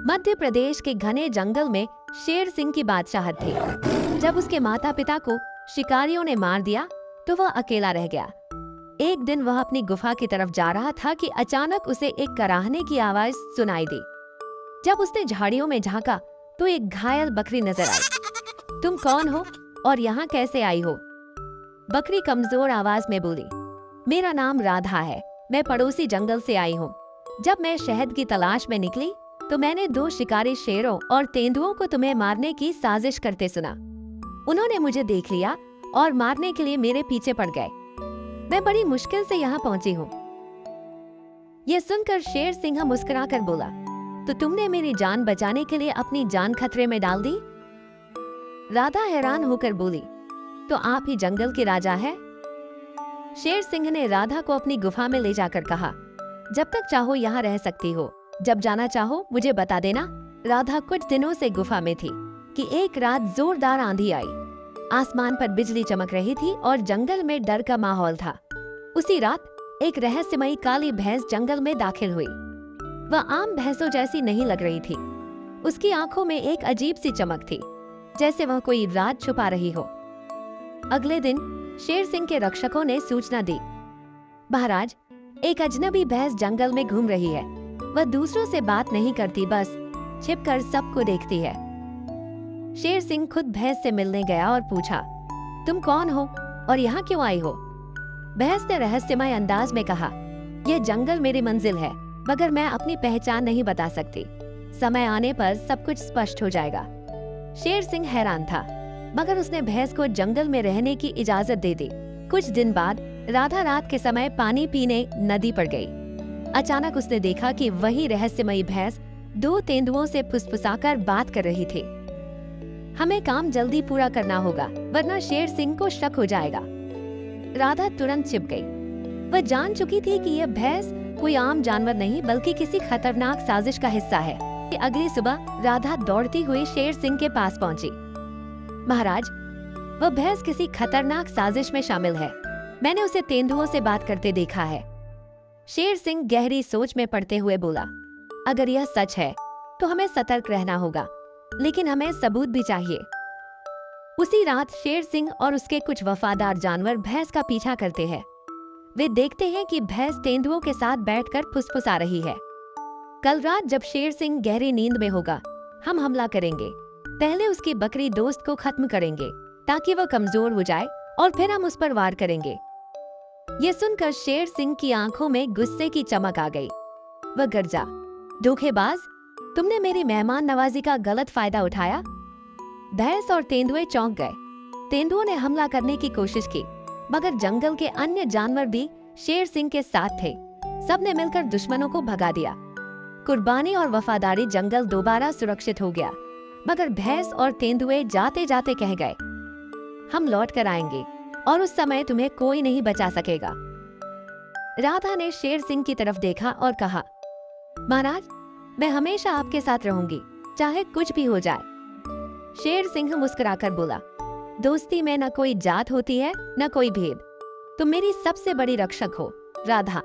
मध्य प्रदेश के घने जंगल में शेर सिंह की बादशाहत थी। जब उसके माता पिता को शिकारियों ने मार दिया तो वह अकेला रह गया। एक दिन वह अपनी गुफा की तरफ जा रहा था कि अचानक उसे एक कराहने की आवाज सुनाई दी। जब उसने झाड़ियों में झांका तो एक घायल बकरी नजर आई। तुम कौन हो और यहाँ कैसे आई हो? बकरी कमजोर आवाज में बोली, मेरा नाम राधा है, मैं पड़ोसी जंगल से आई हूँ। जब मैं शहद की तलाश में निकली तो मैंने 2 शिकारी शेरों और तेंदुओं को तुम्हें मारने की साजिश करते सुना। उन्होंने मुझे देख लिया और मारने के लिए मेरे पीछे पड़ गए। मैं बड़ी मुश्किल से यहाँ पहुंची हूँ। यह सुनकर शेर सिंह मुस्कुराकर बोला, तो तुमने मेरी जान बचाने के लिए अपनी जान खतरे में डाल दी? राधा हैरान होकर बोली, तो आप ही जंगल के राजा हैं? शेर सिंह ने राधा को अपनी गुफा में ले जाकर कहा, जब तक चाहो यहाँ रह सकती हो, जब जाना चाहो मुझे बता देना। राधा कुछ दिनों से गुफा में थी कि एक रात जोरदार आंधी आई। आसमान पर बिजली चमक रही थी और जंगल में डर का माहौल था। उसी रात एक रहस्यमयी काली भैंस जंगल में दाखिल हुई। वह आम भैंसों जैसी नहीं लग रही थी। उसकी आंखों में एक अजीब सी चमक थी, जैसे वह कोई राज छुपा रही हो। अगले दिन शेर सिंह के रक्षकों ने सूचना दी, महाराज, एक अजनबी भैंस जंगल में घूम रही है। वह दूसरों से बात नहीं करती, बस छिपकर सबको देखती है। शेर सिंह खुद भैंस से मिलने गया और पूछा, तुम कौन हो और यहाँ क्यों आई हो? भैंस ने रहस्यमय अंदाज में कहा, यह जंगल मेरी मंजिल है, मगर मैं अपनी पहचान नहीं बता सकती। समय आने पर सब कुछ स्पष्ट हो जाएगा। शेर सिंह हैरान था, मगर उसने भैंस को जंगल में रहने की इजाजत दे दी। कुछ दिन बाद राधा रात के समय पानी पीने नदी पर गई। अचानक उसने देखा कि वही रहस्यमयी भैंस 2 तेंदुओं से फुसफुसाकर बात कर रही थी। हमें काम जल्दी पूरा करना होगा, वरना शेर सिंह को शक हो जाएगा। राधा तुरंत छिप गई। वह जान चुकी थी कि यह भैंस कोई आम जानवर नहीं, बल्कि किसी खतरनाक साजिश का हिस्सा है। अगली सुबह राधा दौड़ती हुई शेर सिंह के पास पहुंची। महाराज, वह भैंस किसी खतरनाक साजिश में शामिल है। मैंने उसे तेंदुओं से बात करते देखा है। शेर सिंह गहरी सोच में पड़ते हुए बोला, अगर यह सच है तो हमें सतर्क रहना होगा, लेकिन हमें सबूत भी चाहिए। उसी रात शेर सिंह और उसके कुछ वफादार जानवर भैंस का पीछा करते हैं। वे देखते हैं कि भैंस तेंदुओं के साथ बैठकर फुसफुसा रही है। कल रात जब शेर सिंह गहरी नींद में होगा, हम हमला करेंगे। पहले उसकी बकरी दोस्त को खत्म करेंगे ताकि वह कमजोर हो जाए, और फिर हम उस पर वार करेंगे। ये सुनकर शेर सिंह की आंखों में गुस्से की चमक आ गई। वह गरजा, धोखेबाज, तुमने मेरी मेहमान नवाजी का गलत फायदा उठाया। भैंस और तेंदुए चौंक गए। तेंदुओं ने हमला करने की कोशिश की, मगर जंगल के अन्य जानवर भी शेर सिंह के साथ थे। सबने मिलकर दुश्मनों को भगा दिया। कुर्बानी और वफादारी जंगल दोबारा सुरक्षित हो गया, मगर भैंस और तेंदुए जाते जाते कह गए, हम लौट कर आएंगे और उस समय तुम्हें कोई नहीं बचा सकेगा। राधा ने शेर सिंह की तरफ देखा और कहा, महाराज, मैं हमेशा आपके साथ रहूंगी, चाहे कुछ भी हो जाए। शेर सिंह मुस्कुराकर बोला, दोस्ती में न कोई जात होती है, न कोई भेद। तुम मेरी सबसे बड़ी रक्षक हो, राधा।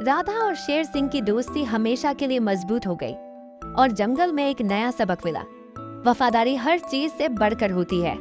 राधा और शेर सिंह की दोस्ती हमेशा के लिए मजबूत हो गई और जंगल में एक नया सबक मिला, वफादारी हर चीज से बढ़कर होती है।